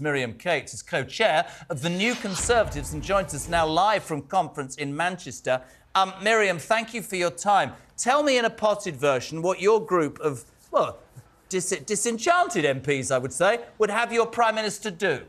Miriam Cates is co-chair of the New Conservatives and joins us now live from conference in Manchester. Miriam, thank you for your time. Tell me in a potted version what your group of, well, disenchanted MPs, I would say, would have your Prime Minister do.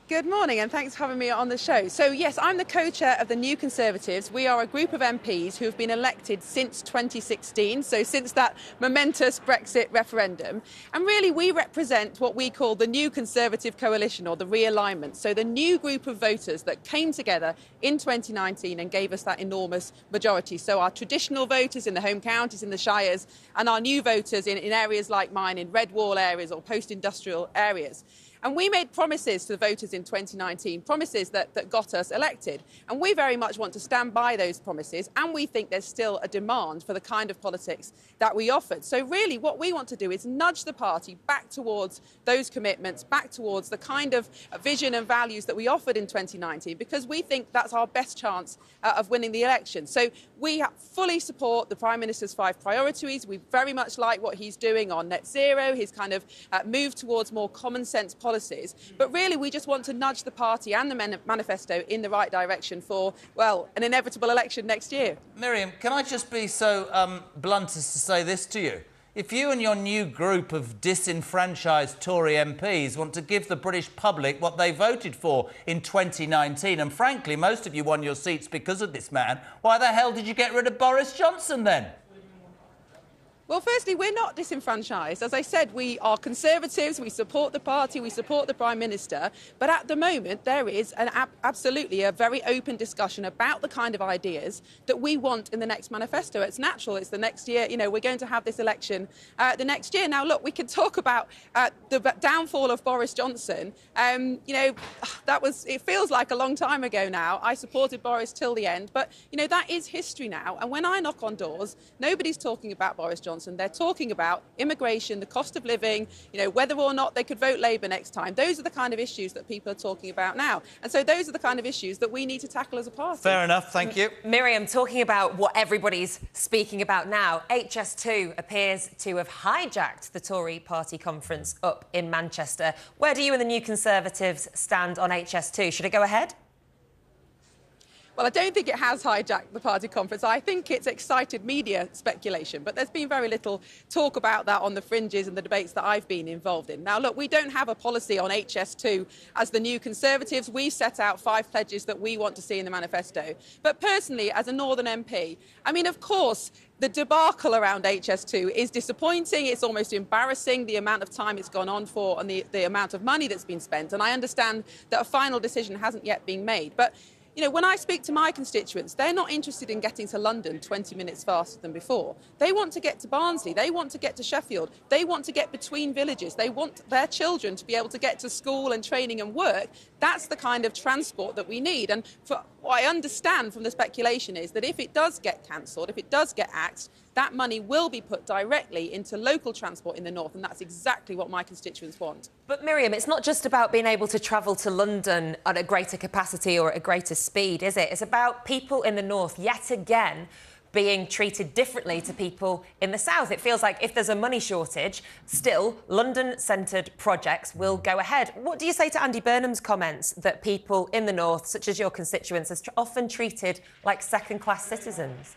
Good morning and thanks for having me on the show. So yes, I'm the co-chair of the New Conservatives. We are a group of MPs who have been elected since 2016, so since that momentous Brexit referendum. And really we represent what we call the New Conservative Coalition, or the realignment. So the new group of voters that came together in 2019 and gave us that enormous majority. So our traditional voters in the home counties, in the shires, and our new voters in areas like mine, in red wall areas or post-industrial areas. And we made promises to the voters in 2019, promises that got us elected. And we very much want to stand by those promises. And we think there's still a demand for the kind of politics that we offered. So really what we want to do is nudge the party back towards those commitments, back towards the kind of vision and values that we offered in 2019, because we think that's our best chance of winning the election. So we fully support the Prime Minister's 5 priorities. We very much like what he's doing on net zero, his kind of move towards more common sense policies. But really, we just want to nudge the party and the manifesto in the right direction for, well, an inevitable election next year. Miriam, can I just be so blunt as to say this to you? If you and your new group of disenfranchised Tory MPs want to give the British public what they voted for in 2019, and frankly, most of you won your seats because of this man, why the hell did you get rid of Boris Johnson then? Well, firstly, we're not disenfranchised. As I said, we are Conservatives, we support the party, we support the Prime Minister. But at the moment, there is absolutely a very open discussion about the kind of ideas that we want in the next manifesto. It's natural, it's the next year, you know, we're going to have this election the next year. Now, look, we could talk about the downfall of Boris Johnson. You know, it feels like a long time ago now. I supported Boris till the end, but, you know, that is history now. And when I knock on doors, nobody's talking about Boris Johnson. They're talking about immigration, the cost of living, you know, whether or not they could vote Labour next time. Those are the kind of issues that people are talking about now. And so those are the kind of issues that we need to tackle as a party. Fair enough, thank you. Miriam, talking about what everybody's speaking about now, HS2 appears to have hijacked the Tory party conference up in Manchester. Where do you and the New Conservatives stand on HS2? Should it go ahead? Well, I don't think it has hijacked the party conference. I think it's excited media speculation, but there's been very little talk about that on the fringes and the debates that I've been involved in. Now, look, we don't have a policy on HS2 as the New Conservatives. We've set out 5 pledges that we want to see in the manifesto. But personally, as a Northern MP, I mean, of course, the debacle around HS2 is disappointing. It's almost embarrassing, the amount of time it's gone on for and the amount of money that's been spent. And I understand that a final decision hasn't yet been made. But you know, when I speak to my constituents, they're not interested in getting to London 20 minutes faster than before. They want to get to Barnsley. They want to get to Sheffield. They want to get between villages. They want their children to be able to get to school and training and work. That's the kind of transport that we need. And what I understand from the speculation is that if it does get cancelled, if it does get axed, that money will be put directly into local transport in the north, and that's exactly what my constituents want. But Miriam, it's not just about being able to travel to London at a greater capacity or at a greater speed, is it? It's about people in the north, yet again, being treated differently to people in the south. It feels like if there's a money shortage, still London-centred projects will go ahead. What do you say to Andy Burnham's comments that people in the north, such as your constituents, are often treated like second-class citizens?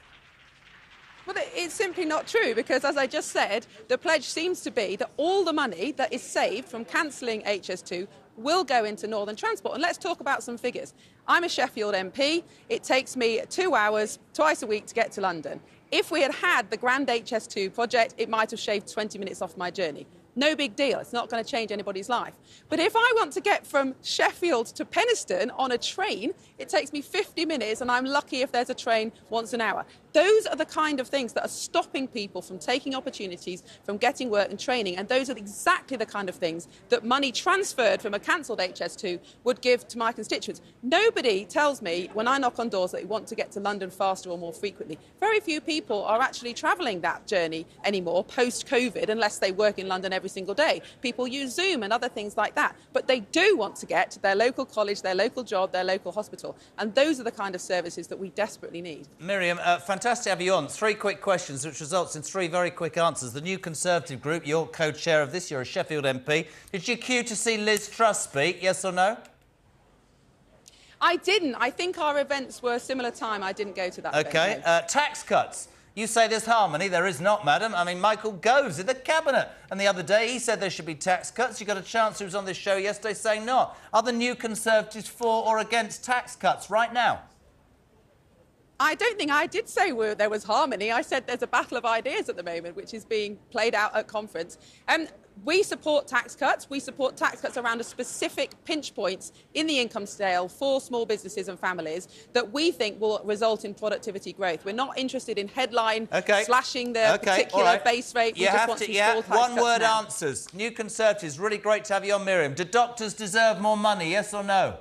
Well, it's simply not true, because, as I just said, the pledge seems to be that all the money that is saved from cancelling HS2 will go into northern transport. And let's talk about some figures. I'm a Sheffield MP. It takes me 2 hours twice a week to get to London. If we had had the grand HS2 project, it might have shaved 20 minutes off my journey. No big deal. It's not going to change anybody's life. But if I want to get from Sheffield to Penistone on a train, it takes me 50 minutes, and I'm lucky if there's a train once an hour. Those are the kind of things that are stopping people from taking opportunities, from getting work and training, and those are exactly the kind of things that money transferred from a cancelled HS2 would give to my constituents. Nobody tells me when I knock on doors that they want to get to London faster or more frequently. Very few people are actually travelling that journey anymore post-COVID, unless they work in London every single day. People use Zoom and other things like that, but they do want to get to their local college, their local job, their local hospital, and those are the kind of services that we desperately need. Miriam, fantastic. fantastic to have you on. 3 quick questions, which results in 3 very quick answers. The New Conservative group, you're co-chair of this, you're a Sheffield MP. Did you queue to see Liz Truss speak, yes or no? I didn't. I think our events were similar time. I didn't go to that event. OK. No. Tax cuts. You say there's harmony. There is not, madam. I mean, Michael Gove's in the Cabinet. And the other day, he said there should be tax cuts. You got a chance who was on this show yesterday saying not. Are the New Conservatives for or against tax cuts right now? I don't think I did say there was harmony. I said there's a battle of ideas at the moment, which is being played out at conference. We support tax cuts. We support tax cuts around a specific pinch points in the income scale for small businesses and families that we think will result in productivity growth. We're not interested in headline slashing the particular base rate. We just want to install tax cuts one-word now. answers. New Conservatives, really great to have you on, Miriam. Do doctors deserve more money, yes or no?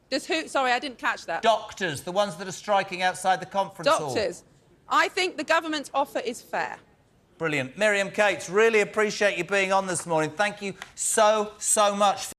Does who? Sorry, I didn't catch that. Doctors, the ones that are striking outside the conference hall. Doctors. I think the government's offer is fair. Brilliant. Miriam Cates, really appreciate you being on this morning. Thank you so much for